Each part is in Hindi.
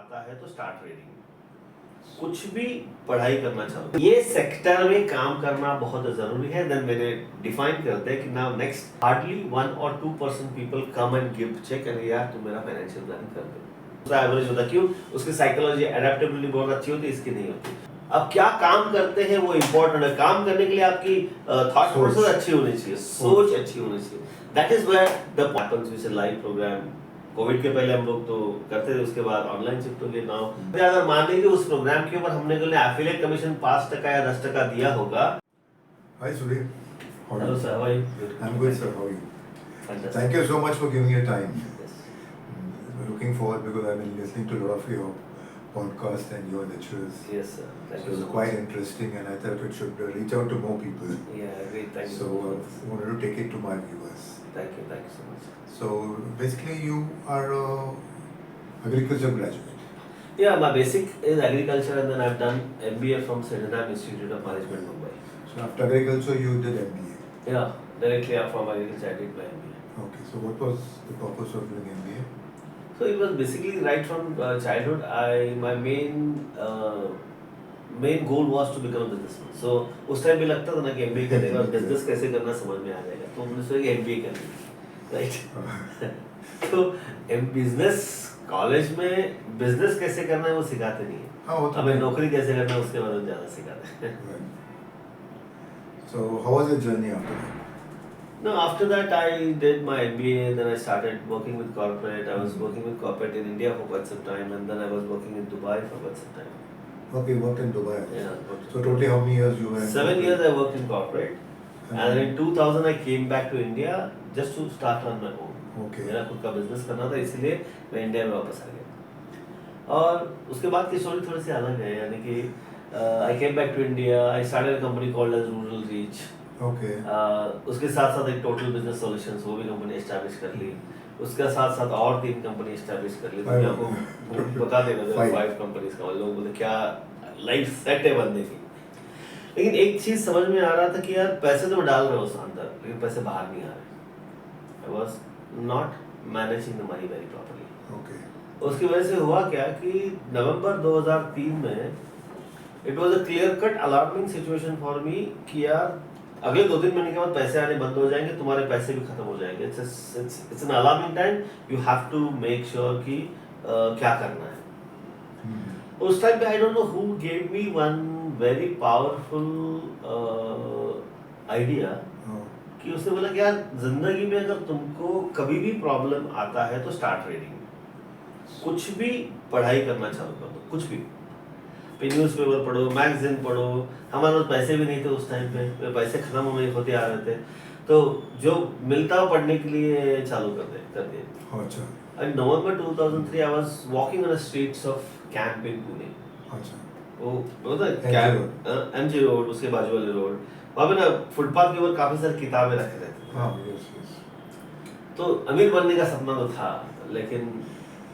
आता है तो स्टार्ट रीडिंग। कुछ भी पढ़ाई करना चाहो, ये सेक्टर में काम करना बहुत जरूरी है। देन मैंने डिफाइन करते हैं कि now next hardly 1 or 2% people come and give check and यार तुम मेरा फाइनेंशियल प्लानिंग कर दो। उसका एवरेज होता क्यों? उसकी साइकोलॉजी एडेप्टेबिलिटी बहुत अच्छी होती है, इसकी नहीं होती। अब क्या काम करते हैं वो इम्पोर्टेंट है। काम करने के लिए आपकी थॉट प्रोसेस अच्छी होनी चाहिए, सोच अच्छी होनी चाहिए। That is where the happens with live program. COVID के पहले हम लोग तो करते थे, उसके बाद ऑनलाइन शिफ्ट हो गए। नाउ अगर मान लीजिए उस प्रोग्राम के ऊपर हमने एफिलिएट कमीशन 5% या 10% दिया होगा। Hi Sudhir. Hello sir, how are you? I'm good sir, how are you? Fantastic. Thank you so much for giving your time. Yes. Looking forward because I've been listening to a lot of your podcasts and your lectures. Yes sir. Thank So you it so was quite much. interesting and I thought it should reach out to more people. Yeah, great. Thank you So so I much. wanted to take it to my viewers. Thank you so much. So basically you are a agriculture graduate. Yeah, my basic is agriculture and then I've done MBA from Sydenham Institute of Management, Mumbai. So after agriculture you did MBA. Yeah, directly from agriculture I did my MBA. Okay, so what was the purpose of doing MBA? So it was basically right from childhood. My main goal was to become a businessman. So उस टाइम भी लगता था ना कि MBA करने के बाद बिजनेस कैसे करना समझ में आ जाएगा, तो हमने सोचा कि MBA कर लिया, राइट। तो बिजनेस कॉलेज में बिजनेस कैसे करना है वो सिखाते नहीं है, हाँ, वो तो हमें नहीं। नौकरी कैसे करना है उसके बारे में ज़्यादा सिखाते हैं। Right. So how was your journey after that? No, after that I did my MBA, then I started working with corporate. I was working with corporate in India for quite some time, and then I was working in Dubai for quite some time. Okay, you worked in Dubai. Yeah. So totally how many years you were in 7 corporate? years I worked in corporate, and in 2000 I came back to India just to start on my own. Okay. मेरा खुद का बिजनेस करना था, इसलिए मैं इंडिया में वापस आ गया। और उसके बाद की स्टोरी थोड़ी सी अलग है, यानी कि I came back to India. I started a company called as Rural Reach. Okay. उसके साथ साथ एक टोटल बिजनेस सॉल्यूशंस वो भी कंपनी एस्टैब्लिश कर ली। उसके साथ साथ और 3 कंपनी एस्टैब्लिश कर ली। तो मैं आपको बता देना था 5 कंपनीज का। लोग बोले क्या लाइफ सेट है बंदे की। लेकिन एक चीज समझ में आ रहा था कि यार पैसे तो मैं डाल रहा हूँ उस अंदर, लेकिन पैसे बाहर नहीं आ रहे। I was not managing the money very properly. Okay. उसकी वजह से हुआ क्या कि नवंबर 2003 में it was a clear cut alarming situation for me कि यार अगले 2-3 महीने के बाद पैसे आने बंद हो जाएंगे, तुम्हारे पैसे भी खत्म हो जाएंगे। It's an alarming time, you have to make sure कि क्या करना है। उस टाइम पे I don't know who gave me one very powerful idea कि उसने बोला कि यार जिंदगी में अगर तुमको कभी भी प्रॉब्लम आता है तो स्टार्ट रीडिंग। कुछ भी पढ़ाई करना चालू कर दो, कुछ भी न्यूज़ पेपर पढ़ो, मैगजीन पढ़ो। हमारे पास पैसे भी नहीं थे उस टाइम पे, पैसे खत्म होते आ रहे थे, तो जो मिलता हो पढ़ने के लिए चालू कर दिए। अच्छा। In November 2003 I was walking on the streets of camp in Pune. अच्छा। वो होता है कैंप एमजी रोड, उसके बाजू वाले रोड, वहाँ पे ना फुटपाथ के ऊपर काफी सारी किताबें रखे रहते थे। हाँ, yes, yes. तो अमीर बनने का सपना तो था, लेकिन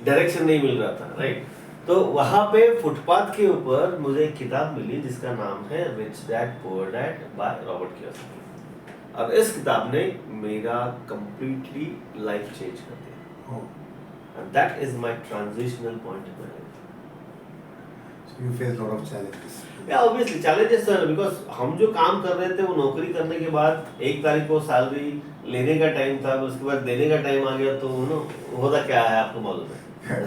डायरेक्शन नहीं मिल रहा था, राइट। तो वहाँ पे फुटपाथ के ऊपर मुझे एक किताब मिली जिसका नाम है rich dad poor dad by Robert Kiyosaki. अब इस किताब ने मेरा कंप्लीटली लाइफ चेंज कर दिया, Oh, and that is my transitional point in my life. so you faced a lot of challenges. या ऑब्वियसली चैलेंजेस तो है, बिकॉज हम जो काम कर रहे थे वो नौकरी करने के बाद 1 तारीख को सैलरी लेने का टाइम था, उसके बाद देने का टाइम आ गया, तो होता क्या है आपको मालूम है। I've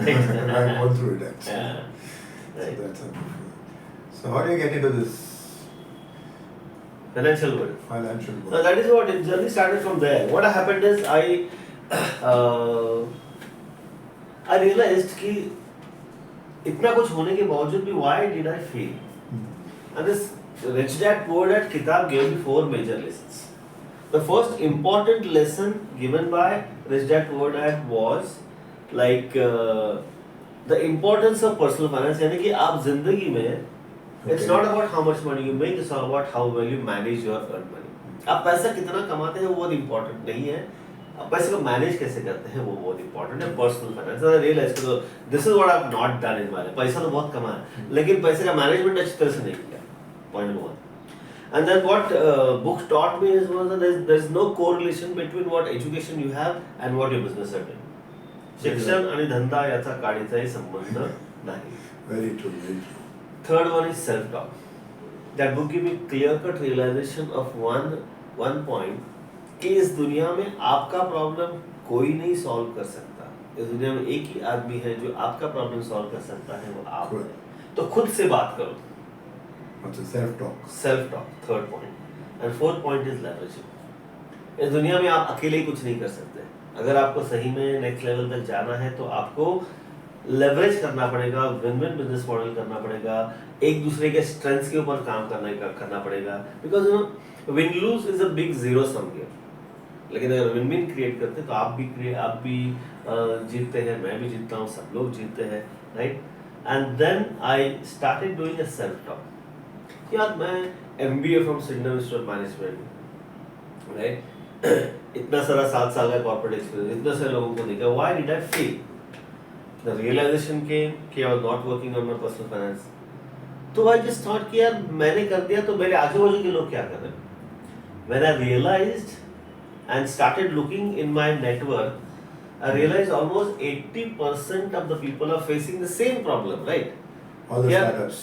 gone through it actually. Yeah. So Right. that's wonderful. So how do you get into this Financial world. financial So world? that is what it journey started from there. What happened is I realized कि इतना कुछ होने के बावजूद भी why did I fail? And this Rich Dad Poor Dad किताब gave me 4 major lessons. The first important lesson given by Rich Dad Poor Dad was like the importance of personal finance, यानी कि आप जिंदगी में it's not about how much money you make, it's all about how well you manage your earned money. आप पैसा कितना कमाते हैं वो बहुत important नहीं है, आप पैसे को मैनेज कैसे करते हैं वो बहुत important है। पर्सनल फाइनेंस आई रियलाइज कि this is what I have not done in my life. पैसा तो बहुत कमाया, लेकिन पैसे का मैनेजमेंट अच्छी तरह से नहीं किया, point number 1। And then what books taught me was that there is no correlation between what education you have and what your business are doing. शिक्षण आणि धंदा याचा काडीचाही संबंध नहीं. Very true, very true. Third one is self-talk. That book give me clear-cut realization of one point कि इस दुनिया में आपका प्रॉब्लम कोई नहीं सॉल्व कर सकता. इस दुनिया में एक ही आदमी है जो आपका प्रॉब्लम सॉल्व कर सकता है, वो आप Good. है. तो खुद से बात करो. अच्छा, self-talk. Self-talk, third point. And fourth point is leveraging. इस दुनिया में आप अकेले ही कुछ नहीं कर सकते. अगर आपको सही में नेक्स्ट लेवल तक जाना है तो आपको लेवरेज करना पड़ेगा, विन विन बिजनेस मॉडल करना पड़ेगा, एक दूसरे के स्ट्रेंथ्स के ऊपर काम करना पड़ेगा. Because you know win loose is a big zero sum game. लेकिन अगर विन विन क्रिएट करते हैं तो आप भी जीतते हैं, मैं भी जीतता हूँ, सब लोग जीतते हैं, right. And then I started doing a self talk. यार मैं MBA from Sydney Institute of Management, right, इतना सारा 7 साल का कॉर्पोरेट एक्सपीरियंस, इतने सारे लोगों को देखा. Why did I fail? The realisation came कि I was not working on my personal finance. तो आई जस्ट थॉट कि यार मैंने कर दिया तो मेरे आजू बाजू के लोग क्या कर रहे हैं. When I realized and started looking in my network, I realized almost 80% of the people are facing the same problem, right? All the Yeah. startups.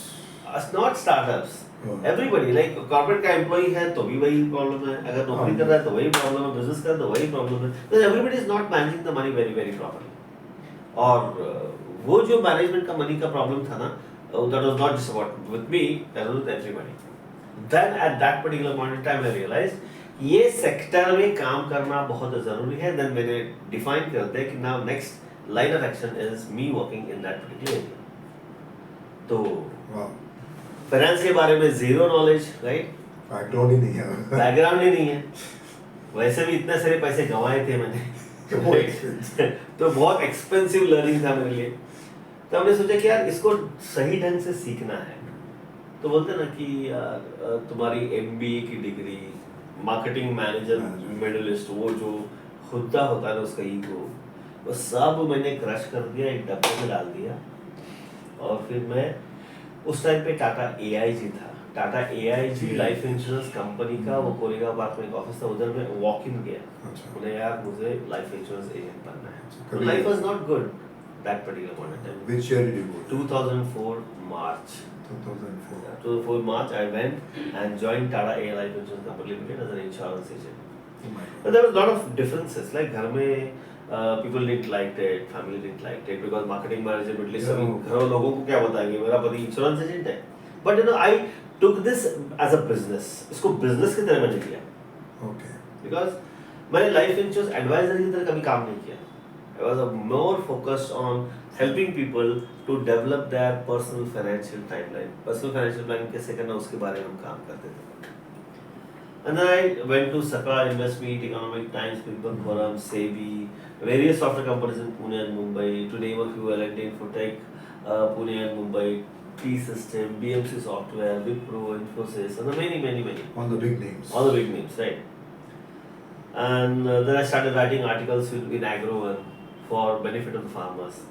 It's not startups. Oh. Everybody, like corporate का employee है तो भी वही problem है, अगर नौकरी कर रहा है तो वही problem है, business कर रहा है तो वही problem है. Because everybody is not managing the money very very properly. और वो जो management का money का problem था ना, that was not just about with me, that was with everybody. Then at that particular point in time I realized ये सेक्टर में काम करना बहुत ज़रूरी है. देन मैंने डिफाइन कर दिया कि now next line of action is me working in that particular area. तो फाइनेंस के बारे में जीरो नॉलेज, राइट, बैकग्राउंड ही नहीं है. बैकग्राउंड ही नहीं है. वैसे भी इतने सारे पैसे गंवाए थे मैंने. तो बहुत एक्सपेंसिव लर्निंग था मेरे लिए. तो हमने सोचा कि यार इसको सही ढंग से सीखना है. तो बोलते ना कि यार तुम्हारी MBA की डिग्री, मार्केटिंग मैनेजर मेडलिस्ट, वो जो खुदा होता है ना उसका ईगो, वो सब मैंने क्रश कर दिया, एक डब्बे में डाल दिया. और फिर मैं उस टाइम पे टाटा AIG था, Tata AIG life insurance company का वो कोरेगांव पार्क में एक ऑफिस था, उधर मैं वॉक इन गया. बोले यार मुझे लाइफ इंश्योरेंस एजेंट बनना है. Life was not good that particular point of time. Which year did you go? 2004 March. 2004. To for March, I went and joined Tata A Life Insurance Company Limited as an insurance agent. Oh my God. But there was a lot of differences. Like घर में people didn't like it, family didn't like it because marketing manager at least सभी घर लोगों को क्या बताएंगे, मेरा पति insurance agent है. But you know, I took this as a business. इसको business की तरह मैंने लिया. Okay. Because मैंने life insurance advisor की तरह कभी काम नहीं किया. I was more focused on helping people to develop their personal financial timeline. Personal financial planning कैसे करना उसके बारे में हम काम करते थे. And then I went to Saka, InvestMeet, Economic Times, Pittsburgh Forum, SEBI, various software companies in Pune and Mumbai, to name a few, L&T Infotech, Pune and Mumbai, T-System, BMC Software, Wipro, Infosys, and many. All the big names. All the big names, right? And then I started writing articles in AgroOne for benefit of the farmers.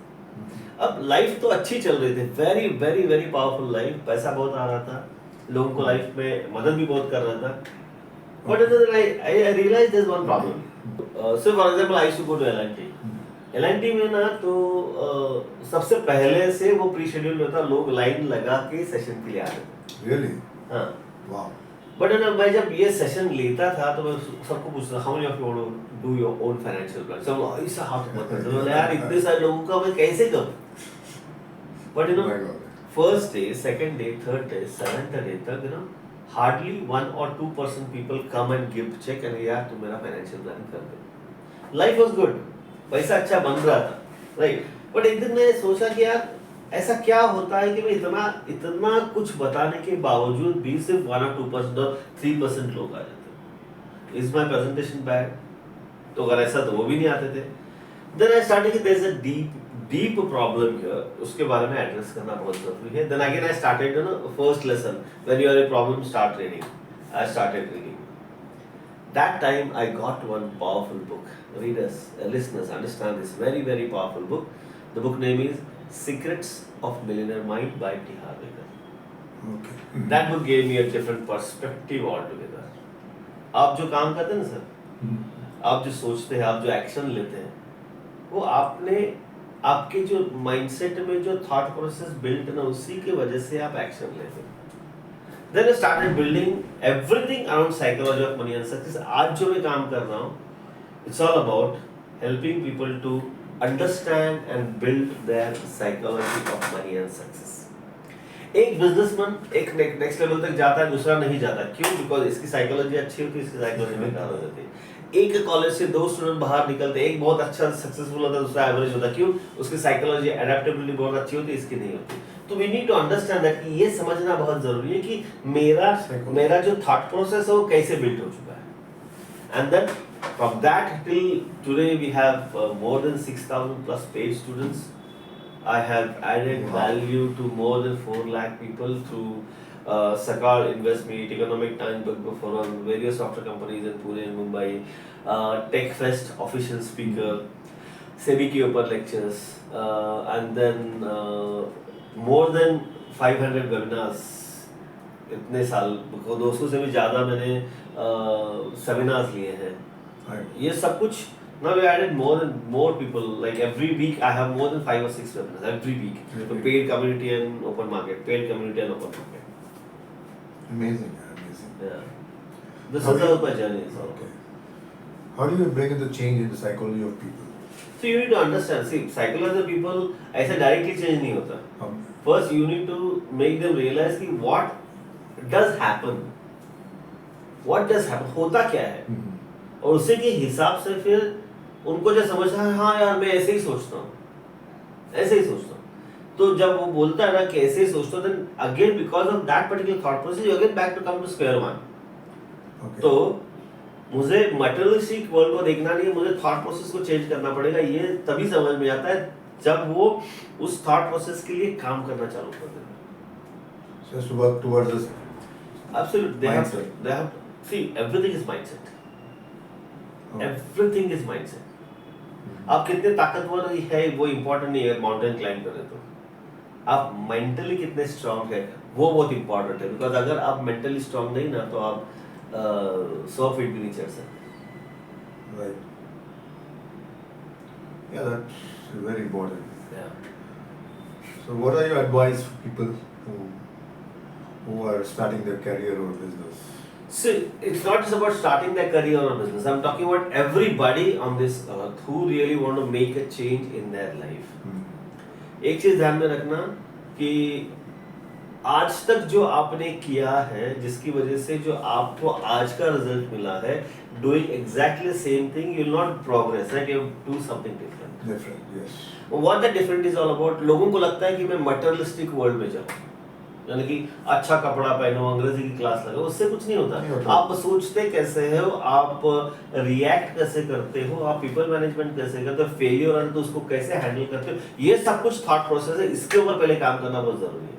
अब लाइफ तो अच्छी चल रही थी, very very very powerful life, पैसा बहुत आ रहा था, लोगों को लाइफ में मदद भी बहुत कर रहा था. But I realized there's one problem. So for example, I used to go to L&T. L&T में ना तो सबसे पहले से वो प्री शेड्यूल होता, लोग लाइन लगा के सेशन के लिए आते थे. Really? हाँ. Wow. बट ना मैं जब ये सेशन लेता था तो मैं सबको पूछता, how many of you want to do your own financial plan. सब ऐसा हाथ मत कर, तो यार इतने सारे लोगों का मैं कैसे करूं. But you know, Oh my God. First day, second day, third day, seventh day तक you know hardly 1 or 2% people come and give check and यार तुम मेरा फाइनेंशियल प्लान कर दो. लाइफ वाज गुड, पैसा अच्छा बन रहा था, राइट. बट एक दिन मैंने सोचा कि यार ऐसा क्या होता है कि मैं इतना कुछ बताने के बावजूद भी सिर्फ 1 or 2% और 3% लोग आ जाते हैं. Is my presentation bad? तो अगर ऐसा तो वो भी नहीं आते थे. देन आई स्टार्टेड कि there is a deep problem here, उसके बारे में एड्रेस करना बहुत जरूरी है. Then again I started you know first lesson, when you are a problem start reading. I started reading. That time I got one powerful book. Readers, listeners, understand this very very powerful book. The book name is Secrets of Millionaire Mind by T. Harv Eker. Okay. That book gave me a different perspective altogether. आप जो काम करते हैं ना सर, आप जो सोचते हैं, आप जो एक्शन लेते हैं, वो आपने आपके जो माइंडसेट में जो थॉट प्रोसेस बिल्ट ना, उसी की वजह से आप एक्शन लेते हो. Then I started building everything around psychology of money and success. आज जो मैं काम कर रहा हूँ, it's all about helping people to understand and build their psychology of money and success. एक बिजनेसमैन एक नेक्स्ट लेवल तक जाता है, दूसरा नहीं जाता. क्यों? बिकॉज इसकी साइकोलॉजी अच्छी होती है, इसकी साइकोलॉजी बेकार हो जाती है. एक कॉलेज से 2 स्टूडेंट बाहर निकलते, एक बहुत अच्छा सक्सेसफुल होता है, दूसरा एवरेज होता है. क्यों? उसकी साइकोलॉजी एडेप्टेबिलिटी बहुत अच्छी होती है, इसकी नहीं होती. तो we need to understand that कि ये समझना बहुत जरूरी है कि मेरा जो थॉट प्रोसेस है वो कैसे बिल्ड हो चुका है. And then from that till today we have more than 6000 plus paid students. I have added value to more than 4 lakh people through Sakar Invest Meet, Economic Times Book Forum, various software companies in Pune and Mumbai, Tech Fest official speaker, SEBI के ऊपर lectures, and then more than 500 webinars. इतने साल 200 से भी ज़्यादा मैंने seminars लिए हैं. ये सब कुछ. Now we added more people. Like every week, I have more than 5 or 6 webinars every week. So paid community and open market, paid community and open market. Amazing, amazing. Yeah. This is how my journey is. Okay. How do you bring in the change in the psychology of people? So you need to understand. See, psychology of people ऐसे directly change नहीं होता. First, you need to make them realize कि what does happen. What does happen? होता क्या है? और उसी के हिसाब से फिर उनको जो समझना है, हाँ यार मैं ऐसे ही सोचता हूँ, ऐसे ही सोचता हूँ. तो जब वो बोलता है ना कि ऐसे ही सोचता हूँ, then again because of that particular thought process you again back to come to square one. Okay. तो मुझे मटेरियलिस्टिक वर्ल्ड को देखना नहीं है, मुझे थॉट प्रोसेस को चेंज करना पड़ेगा. ये तभी समझ में आता है जब वो उस थॉट प्रोसेस के लिए काम करना चालू कर देगा. So to work towards this. Absolutely. They have see everything is mindset. Everything is mindset. आप कितने ताकतवर है वो इम्पोर्टेंट नहीं है. माउंटेन क्लाइंब कर रहे तो आप मेंटली कितने स्ट्रांग है वो बहुत इम्पोर्टेंट है. बिकॉज अगर आप मेंटली स्ट्रांग नहीं ना तो आप 100 फीट भी नहीं चढ़ सकते. Right. Yeah, that's very important. Yeah. So what are your advice for people who are starting their career or business? So it's not just about starting their career or business. I'm talking about everybody on this earth who really want to make a change in their life. एक चीज ध्यान में रखना कि आज तक जो आपने किया है, जिसकी वजह से जो आपको आज का रिजल्ट मिला है, doing exactly the same thing, you will not progress, right? You have to do something different. Different, yes. What the different is all about? लोगों को लगता है कि मैं materialistic world में जाऊँ, यानी कि अच्छा कपड़ा पहनो, अंग्रेजी की क्लास लगाओ, उससे कुछ नहीं होता. आप सोचते कैसे हो, आप रिएक्ट कैसे करते हो, आप पीपल मैनेजमेंट कैसे करते हो, फेलियर आने तो उसको कैसे हैंडल करते हो, ये सब कुछ थॉट प्रोसेस है. इसके ऊपर पहले काम करना बहुत जरूरी है.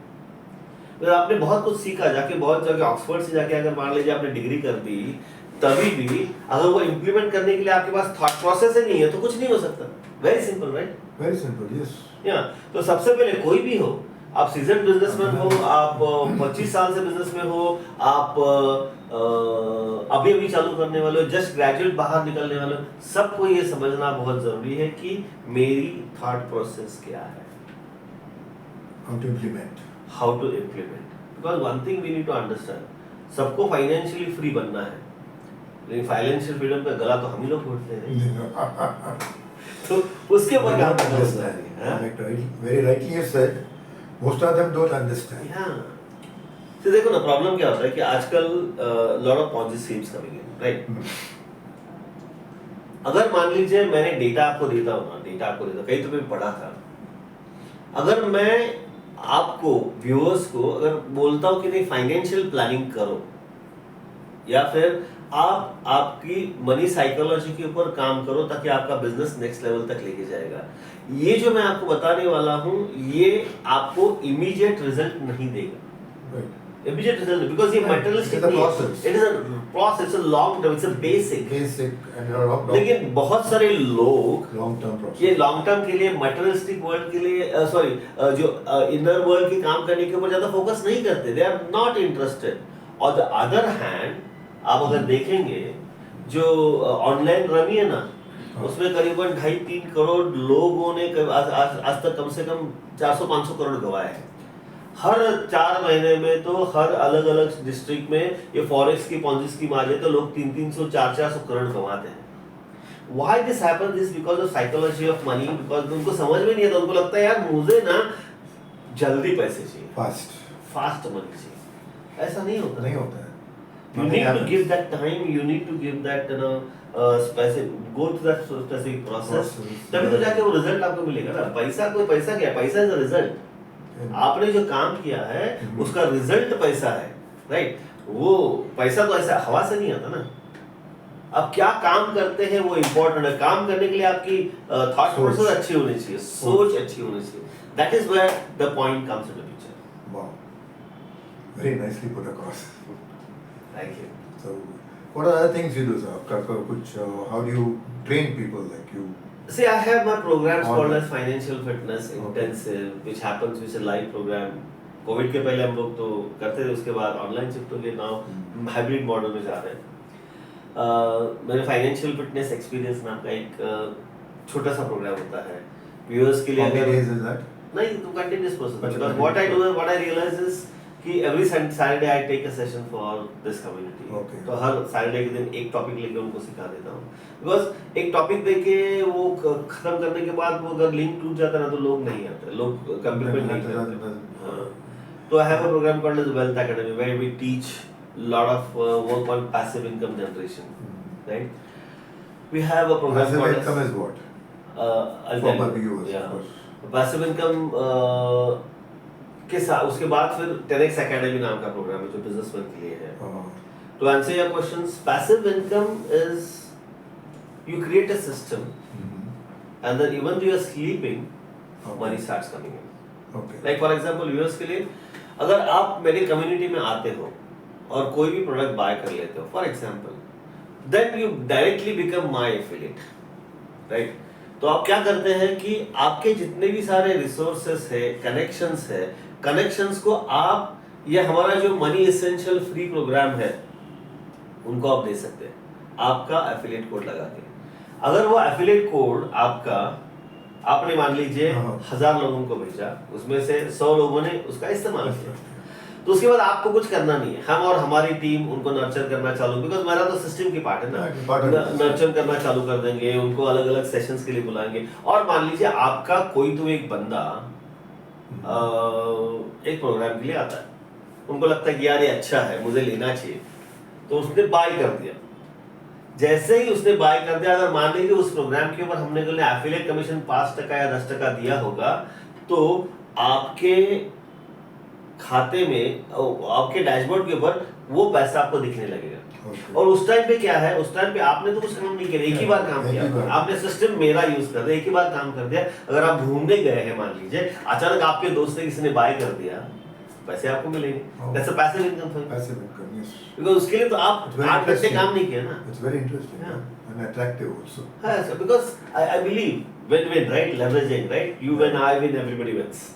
तो आपने बहुत कुछ सीखा, जाके बहुत जगह ऑक्सफोर्ड से जाके अगर मान लीजिए आपने डिग्री कर दी, तभी भी अगर वो इम्प्लीमेंट करने के लिए आपके पास थॉट प्रोसेस ही नहीं है तो कुछ नहीं हो सकता. Very simple, right? Very simple, yes. या तो सबसे पहले कोई भी हो, आप सीजन बिजनेसमैन हो, आप 25 साल से बिजनेस में हो, आप अभी अभी चालू करने वाले हो, जस्ट ग्रेजुएट बाहर निकलने वाले हो, सबको ये समझना बहुत जरूरी है कि मेरी थॉट प्रोसेस क्या है. How to implement. Because one thing we need to understand, सबको फाइनेंशियली फ्री बनना है, लेकिन फाइनेंशियल फ्रीडम का गला तो हम ही लोग घोटते हैं. तो उसके ऊपर काम करना है. Very rightly you said. Most of them don't understand. हाँ. तो देखो ना, प्रॉब्लम क्या होता है कि आजकल lot of Ponzi schemes coming in, right? अगर मान लीजिए मैंने डेटा आपको देता हूँ ना, कहीं तो मैं पढ़ा था, अगर मैं आपको व्यूअर्स को अगर बोलता हूँ कि नहीं फाइनेंशियल प्लानिंग करो, या फिर आप आपकी मनी साइकोलॉजी के ऊपर काम करो ताकि आपका बिजनेस नेक्स्ट लेवल तक लेके जाएगा, ये जो मैं आपको बताने वाला हूँ ये आपको इमीडिएट रिजल्ट नहीं देगा. Immediate result because ये materialistic नहीं है. It is a process, it's a long term, it's a basic and long. लेकिन बहुत सारे लोग long term process. ये long term के लिए materialistic world के लिए जो inner world के काम करने के ऊपर ज़्यादा focus नहीं करते. They are not interested. On the other hand, आप अगर देखेंगे जो ऑनलाइन रमी है ना, उसमें करीबन 2.5-3 करोड़ लोगों ने आज तक कम से कम 400-500 करोड़ गंवाए हैं। हर 4 महीने में तो हर अलग अलग डिस्ट्रिक्ट में ये फॉरेक्स की पॉन्जी स्कीम आ जाए तो लोग 300-400 करोड़ कमाते हैं। Why this happens is because of psychology of money, because उनको समझ में नहीं आता, उनको लगता है यार मुझे ना जल्दी पैसे चाहिए, फास्ट मनी चाहिए। ऐसा नहीं होता, नहीं होता है। You need to give that time, you need to give that specific, go through that specific process, तभी तो जाके वो रिजल्ट आपको मिलेगा ना। पैसा कोई पैसा क्या, पैसा इज अ रिजल्ट। आपने जो काम किया है उसका रिजल्ट पैसा है, राइट। वो पैसा तो ऐसा हवा से नहीं आता ना। अब क्या काम करते हैं वो इम्पोर्टेंट है। काम करने के लिए आपकी थॉट प्रोसेस अच्छी होनी चाहिए, सोच अच्छी होनी चाहिए। That is where the point comes into picture. Wow, very nicely put across. Thank you. So what are other things you do, sir? आपका कुछ how do you train people like you? See, I have my programs called Online. as Financial Fitness Intensive, which happens, which is a live program. Covid के पहले हम लोग तो करते थे, उसके बाद ऑनलाइन शिफ्ट हो गए, नाउ हाइब्रिड मॉडल में जा रहे हैं। मेरे फाइनेंशियल फिटनेस एक्सपीरियंस नाम का एक छोटा सा प्रोग्राम होता है व्यूअर्स के लिए। How many days is that? नहीं, तो कंटिन्यूअस प्रोसेस। अच्छा, because what I do, what I realise is कि every Saturday I take a session for this community. Okay. तो हर सैटरडे के दिन एक टॉपिक लेके उनको सिखा देता हूँ। बिकॉज एक टॉपिक देके वो खत्म करने के बाद वो अगर लिंक टूट जाता है ना तो लोग नहीं आते, लोग कमिटमेंट नहीं करते। हाँ। तो I have a program called as wealth academy where we teach lot of work on passive income generation, right. We have a program Passive called income is what? For my viewers, of course. Passive income के साथ उसके बाद फिर 10x एकेडमी नाम का प्रोग्राम है जो बिजनेसमैन के लिए है। To answer your questions, passive income is you create a system and then even though you are sleeping, money starts coming in. Okay. Like for example, viewers के लिए अगर आप मेरी कम्युनिटी में आते हो और कोई भी प्रोडक्ट बाय कर लेते हो, for example, then you directly become my affiliate, right? तो आप क्या करते हैं कि आपके जितने भी सारे रिसोर्सेस है, कनेक्शंस है, कनेक्शंस को आप ये हमारा जो मनी एसेंशियल फ्री प्रोग्राम है उनको आप दे सकते हैं आपका एफिलिएट कोड लगा के। अगर वो एफिलिएट कोड आपका आपने मान लीजिए 1000 लोगों को भेजा, उसमें से 100 लोगों ने उसका इस्तेमाल किया, तो उसके बाद आपको कुछ करना नहीं है। हम और हमारी टीम उनको नर्चर करना चालू, बिकॉज मेरा तो सिस्टम की पार्ट है ना, नर्चर करना चालू कर देंगे, उनको अलग अलग सेशंस के लिए बुलाएंगे। और मान लीजिए आपका कोई तो एक बंदा एक प्रोग्राम के लिए आता है, उनको लगता है कि यार ये अच्छा है, मुझे लेना चाहिए, तो उसने बाय कर दिया। जैसे ही उसने बाय कर दिया, अगर मान लीजिए उस प्रोग्राम के ऊपर हमने एफिलिएट कमीशन 5% या 10% दिया होगा, तो आपके खाते में, आपके डैशबोर्ड के ऊपर वो पैसा आपको दिखने लगेगा। और उस टाइम पे क्या है, उस टाइम पे आपने तो कुछ काम नहीं किया, एक ही बार काम किया आपने, सिस्टम मेरा यूज कर दिया, एक ही बार काम कर दिया। अगर आप घूमने गए हैं, मान लीजिए अचानक आपके दोस्त ने किसी ने बाय कर दिया, पैसे आपको मिलेंगे। That's a passive income for you. Passive income, yes. Because उसके लिए तो आप 8 घंटे काम नहीं किया ना। It's very interesting, Yeah. and attractive also. हाँ, because I believe win-win, right? Leveraging, right? You win, I win, everybody wins.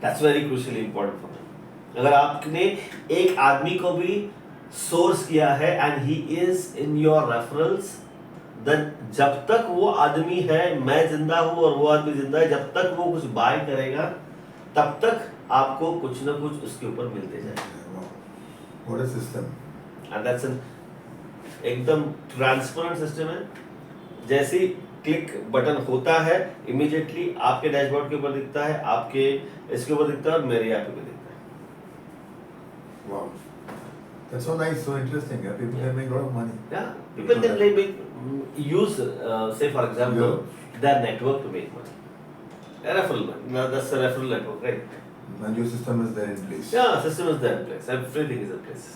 That's very crucially important for me. अगर आपने एक आदमी को भी सोर्स किया है and he is in your referrals, then जब तक वो आदमी है, मैं जिंदा हूँ और वो आदमी जिंदा है, जब तक वो कुछ बाय करेगा तब तक आपको कुछ ना कुछ उसके ऊपर मिलते जाएगा। Wow. What a system. And that's an एकदम ट्रांसपेरेंट सिस्टम है। जैसे ही क्लिक बटन होता है, इमीडिएटली आपके डैशबोर्ड के ऊपर दिखता है, आपके इसके ऊपर दिखता है और मेरे यहाँ पे भी दिखता है। Wow. That's so nice, so interesting. Yeah? People can make a lot of money. Yeah, people can use, say for example, their network to make money. A referral, that's a referral network, right? And your system is there in place. Yeah, system is there in place. Everything is in place.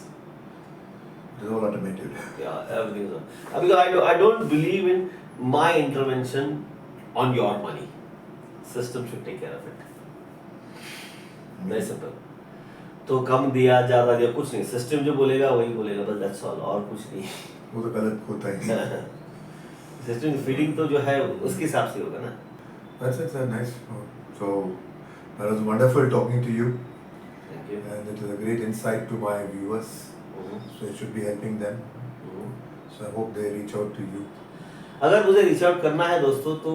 It is all automated. Yeah, everything is on. Because I don't believe in my intervention on your money. System should take care of it. Very simple. तो कम दिया, ज़्यादा दिया, कुछ नहीं, सिस्टम जो बोलेगा वही बोलेगा, बस दैट्स ऑल, और कुछ नहीं। वो तो गलत होता ही नहीं। सिस्टम की फीडिंग तो जो है उसके हिसाब से होगा ना। That's it, sir. Nice. So that was wonderful talking to you. Thank you. And it is a great insight to my viewers. So it should be helping them. So I hope they reach out to you. अगर मुझे रीच आउट करना है दोस्तों तो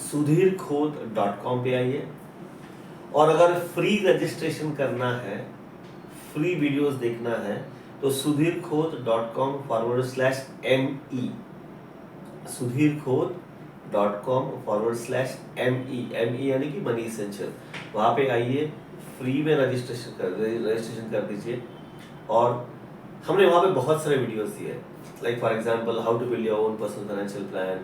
sudhirkhod.com पे आइए, और अगर फ्री रजिस्ट्रेशन करना है, फ्री वीडियोस देखना है तो sudhirkhod.com/me, sudhirkhod.com/me, me यानी कि मनी एसेंशियल। वहाँ पे आइए, फ्री में रजिस्ट्रेशन कर दीजिए, और हमने वहाँ पे बहुत सारे वीडियोस दिए, like for example how to build your own personal financial plan,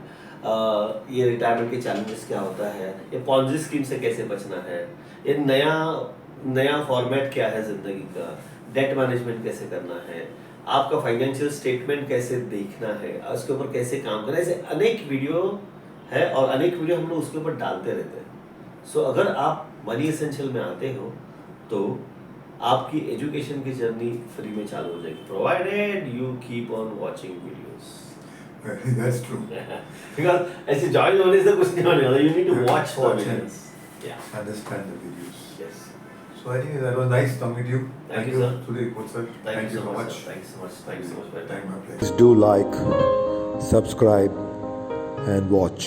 ये रिटायरमेंट के चैलेंजेस क्या होता है, ये पॉन्जी स्कीम से कैसे बचना है, ये नया फॉर्मेट क्या है ज़िंदगी का, डेट मैनेजमेंट कैसे करना है, आपका फाइनेंशियल स्टेटमेंट कैसे देखना है, उसके ऊपर कैसे काम करना है, ऐसे अनेक वीडियो है, और अनेक वीडियो हम लोग उसके ऊपर डालते रहते हैं। सो अगर आप मनी एसेंशियल में आते हो तो आपकी एजुकेशन की जर्नी फ्री में चालू हो जाएगी, provided you keep on watching videos. That's true. Because ऐसे जॉइन होने से कुछ नहीं होने वाला, you need to watch the Watch videos. Understand the videos. Yes. So I think that was nice talking to you. Thank you, sir. Sudhir Khod, sir. Thank you so much. much. Sir. Thank you so much. Thank you so much for your time. Time, my pleasure. Please do like, subscribe, and watch.